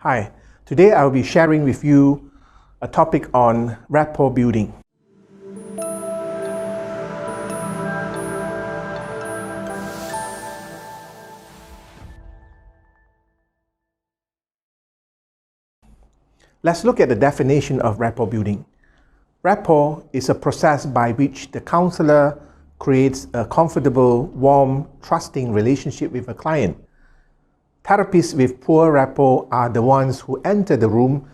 Hi, today I'll be sharing with you a topic on rapport building. Let's look at the definition of rapport building. Rapport is a process by which the counselor creates a comfortable, warm, trusting relationship with a client. Therapists with poor rapport are the ones who enter the room,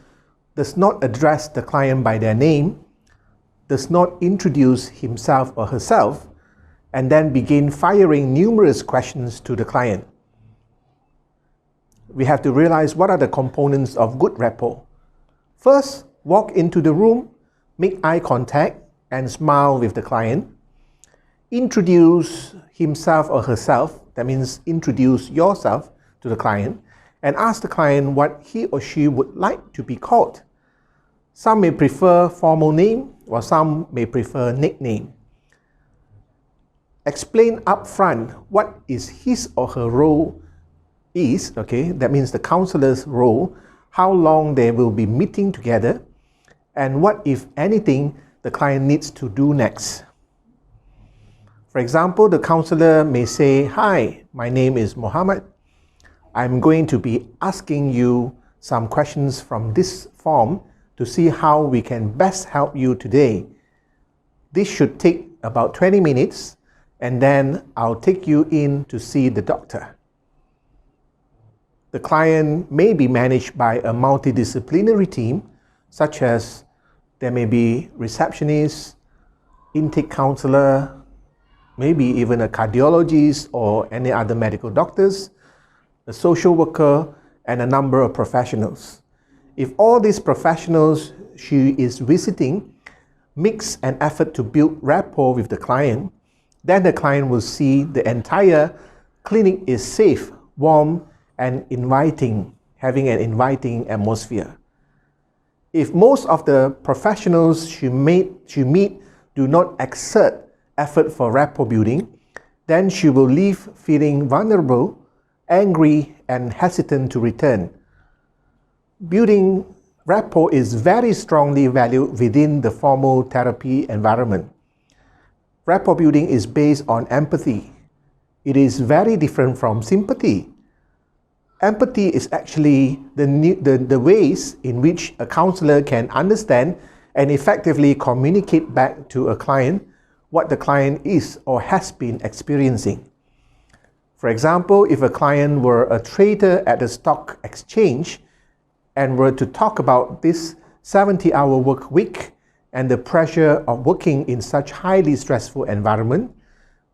does not address the client by their name, does not introduce himself or herself, and then begin firing numerous questions to the client. We have to realize what are the components of good rapport. First, walk into the room, make eye contact, and smile with the client. Introduce himself or herself, that means introduce yourself to the client, and ask the client what he or she would like to be called. Some may prefer formal name, or some may prefer nickname. Explain upfront what is his or her role is, that means the counselor's role, how long they will be meeting together, and what, if anything, the client needs to do next. For example, the counselor may say, "Hi, my name is Mohammed. I'm going to be asking you some questions from this form to see how we can best help you today. This should take about 20 minutes, and then I'll take you in to see the doctor." The client may be managed by a multidisciplinary team, such as there may be receptionist, intake counselor, maybe even a cardiologist or any other medical doctors, a social worker, and a number of professionals. If all these professionals she is visiting makes an effort to build rapport with the client, then the client will see the entire clinic is safe, warm, and inviting, having an inviting atmosphere. If most of the professionals she meet do not exert effort for rapport building, then she will leave feeling vulnerable, angry, and hesitant to return. Building rapport is very strongly valued within the formal therapy environment. Rapport building is based on empathy. It is very different from sympathy. Empathy is actually the ways in which a counselor can understand and effectively communicate back to a client what the client is or has been experiencing. For example, if a client were a trader at a stock exchange and were to talk about this 70-hour work week and the pressure of working in such highly stressful environment,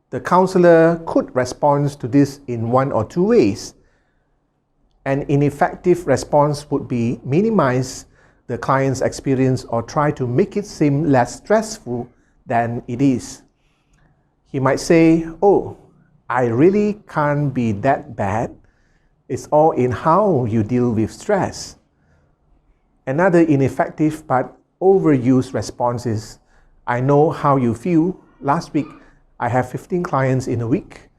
the counselor could respond to this in one or two ways. An ineffective response would be minimize the client's experience or try to make it seem less stressful than it is. He might say, "Oh, I really can't be that bad. It's all in how you deal with stress." Another ineffective but overused response is, "I know how you feel. Last week, I have 15 clients in a week."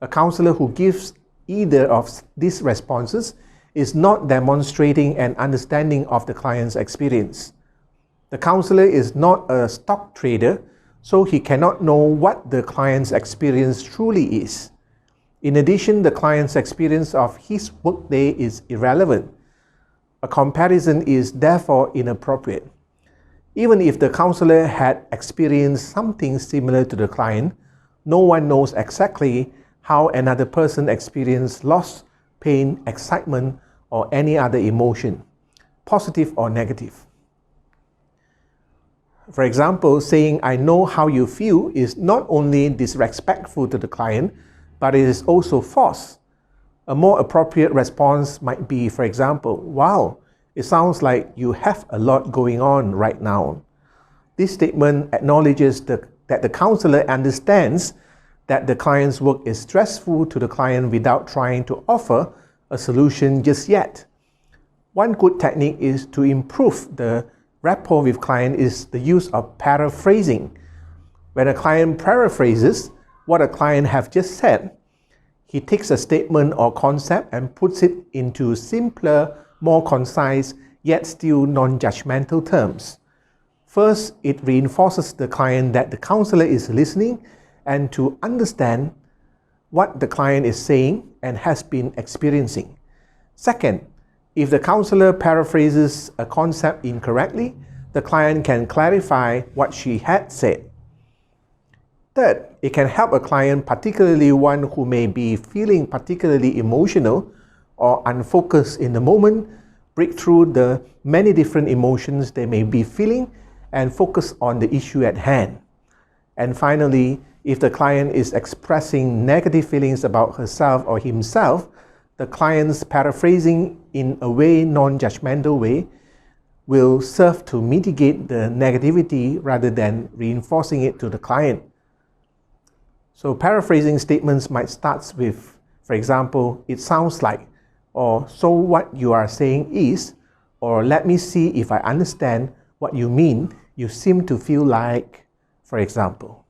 A counselor who gives either of these responses is not demonstrating an understanding of the client's experience. The counselor is not a stock trader, so he cannot know what the client's experience truly is. In addition, the client's experience of his workday is irrelevant. A comparison is therefore inappropriate. Even if the counselor had experienced something similar to the client, no one knows exactly how another person experienced loss, pain, excitement, or any other emotion, positive or negative. For example, saying "I know how you feel" is not only disrespectful to the client, but it is also false. A more appropriate response might be, for example, "Wow, it sounds like you have a lot going on right now." This statement acknowledges that the counselor understands that the client's work is stressful to the client without trying to offer a solution just yet. One good technique is to improve the rapport with client is the use of paraphrasing. When a client paraphrases what a client have just said, he takes a statement or concept and puts it into simpler more concise, yet still non-judgmental terms. First, it reinforces the client that the counselor is listening and to understand what the client is saying and has been experiencing. Second, if the counselor paraphrases a concept incorrectly, the client can clarify what she had said. Third, it can help a client, particularly one who may be feeling particularly emotional or unfocused in the moment, break through the many different emotions they may be feeling and focus on the issue at hand. And finally, if the client is expressing negative feelings about herself or himself, the client's paraphrasing in a non-judgmental way will serve to mitigate the negativity rather than reinforcing it to the client. So paraphrasing statements might start with, for example, "it sounds like," or "so what you are saying is," or "let me see if I understand what you mean, you seem to feel like," for example.